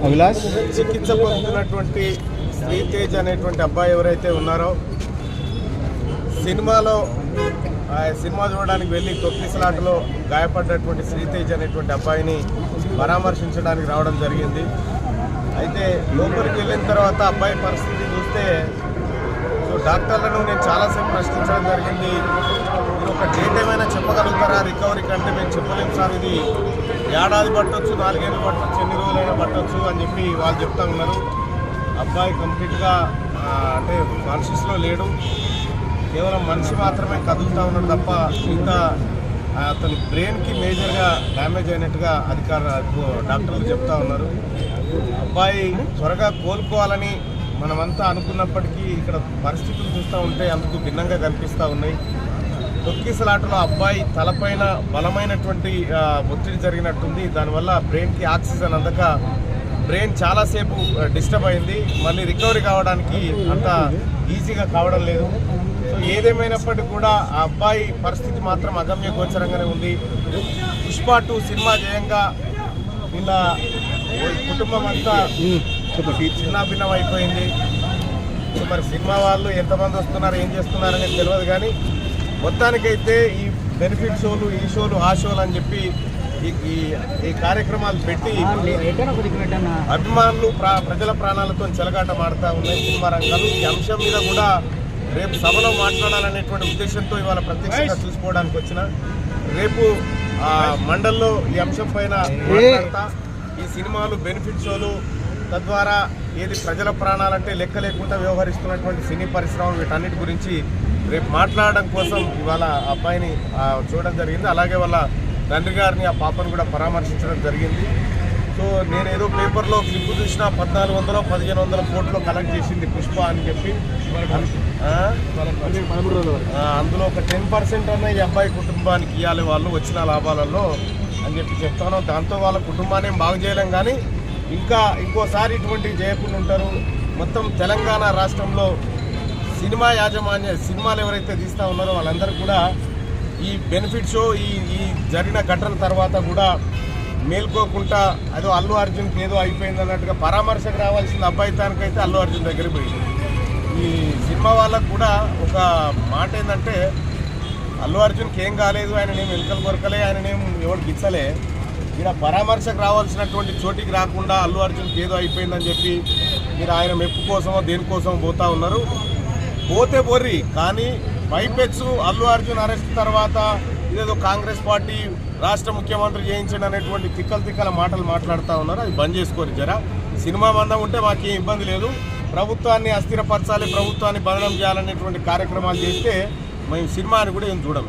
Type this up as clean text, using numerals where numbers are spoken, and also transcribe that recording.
అభిలాష్ చికిత్స పొందుతున్నటువంటి శ్రీతేజ్ అనేటువంటి అబ్బాయి ఎవరైతే ఉన్నారో సినిమా చూడడానికి వెళ్ళి తొక్కిసలాటలో గాయపడ్డటువంటి శ్రీతేజ్ అనేటువంటి అబ్బాయిని పరామర్శించడానికి రావడం జరిగింది. అయితే లోపలికి వెళ్ళిన తర్వాత అబ్బాయి పరిస్థితి చూస్తే డాక్టర్లను నేను చాలాసేపు ప్రశ్నించడం జరిగింది. మీరు ఒక డేట్ ఏమైనా చెప్పగలుగుతారా రికవరీ కంటే? మేము చెప్పలేము సార్, ఇది ఏడాది పట్టవచ్చు, 4 ఏళ్ళు పట్టవచ్చు, ఎన్ని రోజులైనా పట్టవచ్చు అని చెప్పి వాళ్ళు చెప్తా ఉన్నారు. అబ్బాయి కంప్లీట్గా అంటే కాన్షియస్లో లేడు, కేవలం మనిషి మాత్రమే కదులుతూ ఉన్నాడు తప్ప ఇంకా అతని బ్రెయిన్కి మేజర్గా డ్యామేజ్ అయినట్టుగా డాక్టర్లు చెప్తా ఉన్నారు. అబ్బాయి త్వరగా కోలుకోవాలని మనమంతా అనుకున్నప్పటికీ ఇక్కడ పరిస్థితులు చూస్తూ ఉంటే అందుకు భిన్నంగా కనిపిస్తూ ఉన్నాయి. తొక్కిసలాటలో అబ్బాయి తలపైన బలమైనటువంటి ఒత్తిడి జరిగినట్టుంది. దానివల్ల బ్రెయిన్కి ఆక్సిజన్ అందక బ్రెయిన్ చాలాసేపు డిస్టర్బ్ అయింది. మళ్ళీ రికవరీ కావడానికి అంత ఈజీగా కావడం లేదు. సో ఏదేమైనప్పటికీ కూడా ఆ అబ్బాయి పరిస్థితి మాత్రం అగమ్య గోచరంగానే ఉంది. పుష్ప 2 సినిమా జయంగా ఇలా కుటుంబం అంతా చిన్నాభిన్నం అయిపోయింది. మరి సినిమా వాళ్ళు ఎంతమంది వస్తున్నారు, ఏం చేస్తున్నారు అనేది తెలియదు. కానీ మొత్తానికైతే ఈ బెనిఫిట్ షోలు, ఈ షోలు, ఆ షోలు అని చెప్పి ఈ కార్యక్రమాలు పెట్టి అభిమానులు ప్రజల ప్రాణాలతో చెలగాటమాడుతూ ఉన్నాయి సినిమా రంగాలు. ఈ అంశం మీద కూడా రేపు సభలో మాట్లాడాలనేటువంటి ఉద్దేశంతో ఇవాళ ప్రత్యక్షంగా చూసుకోవడానికి వచ్చిన రేపు మండల్లో ఈ అంశం పైన మాట్లాడతా. ఈ సినిమాలు, బెనిఫిట్ షోలు, తద్వారా ఏది ప్రజల ప్రాణాలంటే లెక్క లేకుండా వ్యవహరిస్తున్నటువంటి సినీ పరిశ్రమ, వీటన్నిటి గురించి రేపు మాట్లాడడం కోసం ఇవాళ అబ్బాయిని చూడడం జరిగింది. అలాగే వాళ్ళ తండ్రి గారిని, ఆ పాపను కూడా పరామర్శించడం జరిగింది. సో నేను ఏదో పేపర్లో క్లిప్ చూసిన 1400-1500 కోట్లు కలెక్ట్ చేసింది పుష్ప అని చెప్పి, అందులో ఒక 10% అన్న ఈ అబ్బాయి కుటుంబానికి ఇవ్వాలి వాళ్ళు వచ్చిన లాభాలలో అని చెప్పి చెప్తాను. దాంతో వాళ్ళ కుటుంబాన్ని బాగు చేయలేం, కానీ ఇంకోసారి ఇటువంటివి చేయకుండా ఉంటారు. మొత్తం తెలంగాణ రాష్ట్రంలో సినిమాలు ఎవరైతే తీస్తూ ఉన్నారో వాళ్ళందరూ కూడా ఈ బెనిఫిట్ షో, ఈ జరిగిన ఘటన తర్వాత కూడా మేల్కోకుండా అదో అల్లు అర్జున్కి ఏదో అయిపోయింది అన్నట్టుగా పరామర్శకు రావాల్సిన అబ్బాయితానికైతే అల్లు అర్జున్ దగ్గరికి పోయింది. ఈ సినిమా వాళ్ళకు కూడా ఒక మాట ఏంటంటే, అల్లు అర్జున్కి ఏం కాలేదు, ఆయననేం ఎలుకలు కొరకలే, ఆయననేం ఎవరు గిచ్చలే, ఇక్కడ పరామర్శకు రావాల్సినటువంటి చోటికి రాకుండా అల్లు అర్జున్కి ఏదో అయిపోయిందని చెప్పి మీరు ఆయన మెప్పు కోసమో దేనికోసమో పోతూ ఉన్నారు. పోతే బొర్రి, కానీ పైపెచ్చు అల్లు అర్జున్ అరెస్ట్ తర్వాత ఇదేదో కాంగ్రెస్ పార్టీ రాష్ట్ర ముఖ్యమంత్రి చేయించండి అనేటువంటి తిక్కల మాటలు మాట్లాడుతూ ఉన్నారు. అది బంద్ చేసుకోరు జరా. సినిమా మందం ఉంటే మాకేం ఇబ్బంది లేదు, ప్రభుత్వాన్ని అస్థిరపరచాలి, ప్రభుత్వాన్ని బదనం చేయాలనేటువంటి కార్యక్రమాలు చేస్తే మేము సినిమాని కూడా ఏం చూడం.